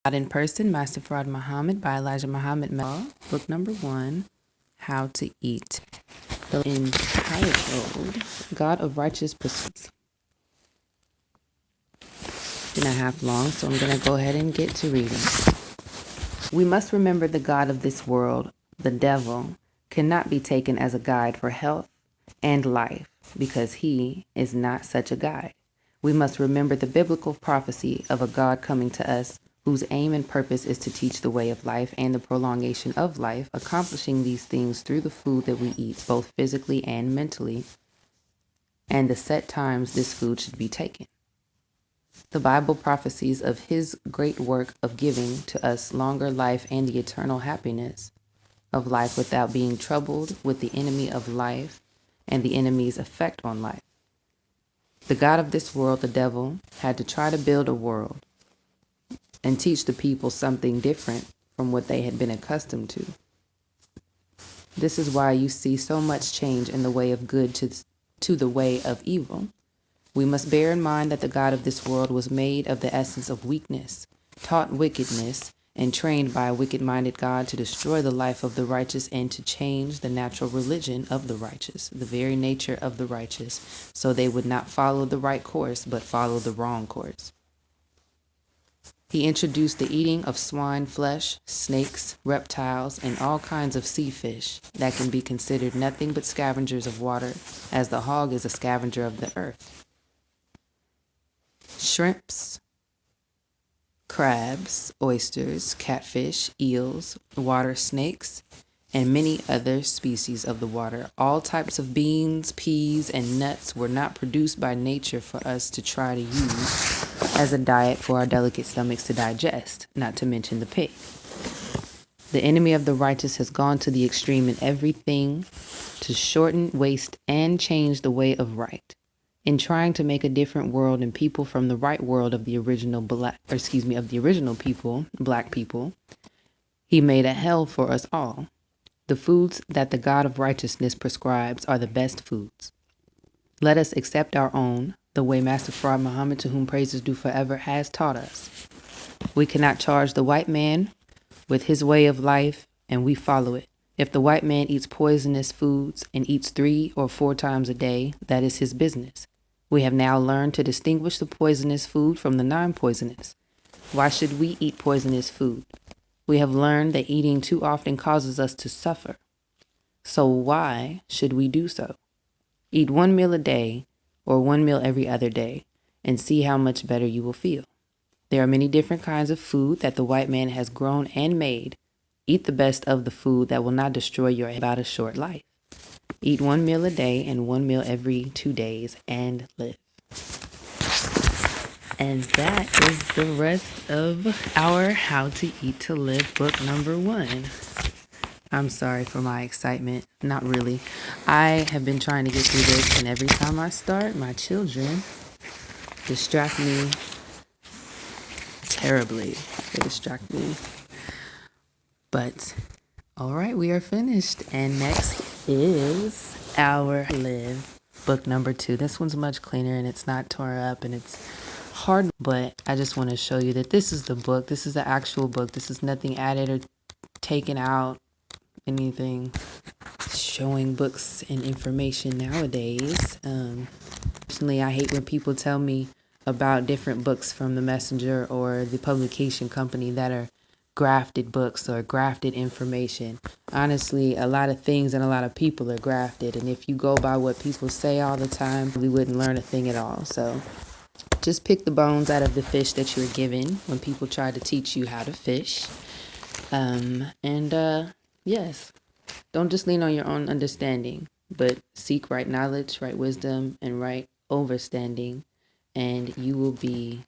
God in Person, Master Farad Muhammad by Elijah Muhammad Mel, book number 1, How to Eat. Entitled, God of Righteous Prescribes. And a half long, so I'm going to go ahead and get to reading. We must remember the God of this world, the devil, cannot be taken as a guide for health and life because he is not such a guide. We must remember the biblical prophecy of a God coming to us whose aim and purpose is to teach the way of life and the prolongation of life, accomplishing these things through the food that we eat, both physically and mentally, and the set times this food should be taken. The Bible prophesies of his great work of giving to us longer life and the eternal happiness of life without being troubled with the enemy of life and the enemy's effect on life. The God of this world, the devil, had to try to build a world and teach the people something different from what they had been accustomed to. This is why you see so much change in the way of good to the way of evil. We must bear in mind that the God of this world was made of the essence of weakness, taught wickedness, and trained by a wicked-minded God to destroy the life of the righteous and to change the natural religion of the righteous, the very nature of the righteous, so they would not follow the right course, but follow the wrong course. He introduced the eating of swine flesh, snakes, reptiles, and all kinds of sea fish that can be considered nothing but scavengers of water, as the hog is a scavenger of the earth. Shrimps, crabs, oysters, catfish, eels, water snakes, and many other species of the water. All types of beans, peas, and nuts were not produced by nature for us to try to use as a diet for our delicate stomachs to digest, not to mention the pig. The enemy of the righteous has gone to the extreme in everything to shorten, waste, and change the way of right. In trying to make a different world and people from the right world of the original people, black people, he made a hell for us all. The foods that the God of righteousness prescribes are the best foods. Let us accept our own, the way Master Farad Muhammad, to whom praise is due forever, has taught us. We cannot charge the white man with his way of life, and we follow it. If the white man eats poisonous foods and eats 3 or 4 times a day, that is his business. We have now learned to distinguish the poisonous food from the non-poisonous. Why should we eat poisonous food? We have learned that eating too often causes us to suffer. So why should we do so? Eat 1 meal a day or 1 meal every other day and see how much better you will feel. There are many different kinds of food that the white man has grown and made. Eat the best of the food that will not destroy your about a short life. Eat 1 meal a day and 1 meal every 2 days and live. And that is the rest of our How to Eat to Live book number 1. I'm sorry for my excitement. Not really. I have been trying to get through this, and every time I start, my children distract me terribly. They distract me. But, all right, we are finished. And next is our Live book number 2. This one's much cleaner, and it's not torn up, and it's hard, but I just want to show you that this is the book. This is the actual book. This is nothing added or taken out, anything showing books and information nowadays. Personally, I hate when people tell me about different books from the messenger or the publication company that are grafted books or grafted information. Honestly, a lot of things and a lot of people are grafted, and if you go by what people say all the time, we wouldn't learn a thing at all. So just pick the bones out of the fish that you're given when people try to teach you how to fish. Yes, don't just lean on your own understanding, but seek right knowledge, right wisdom, and right overstanding, and you will be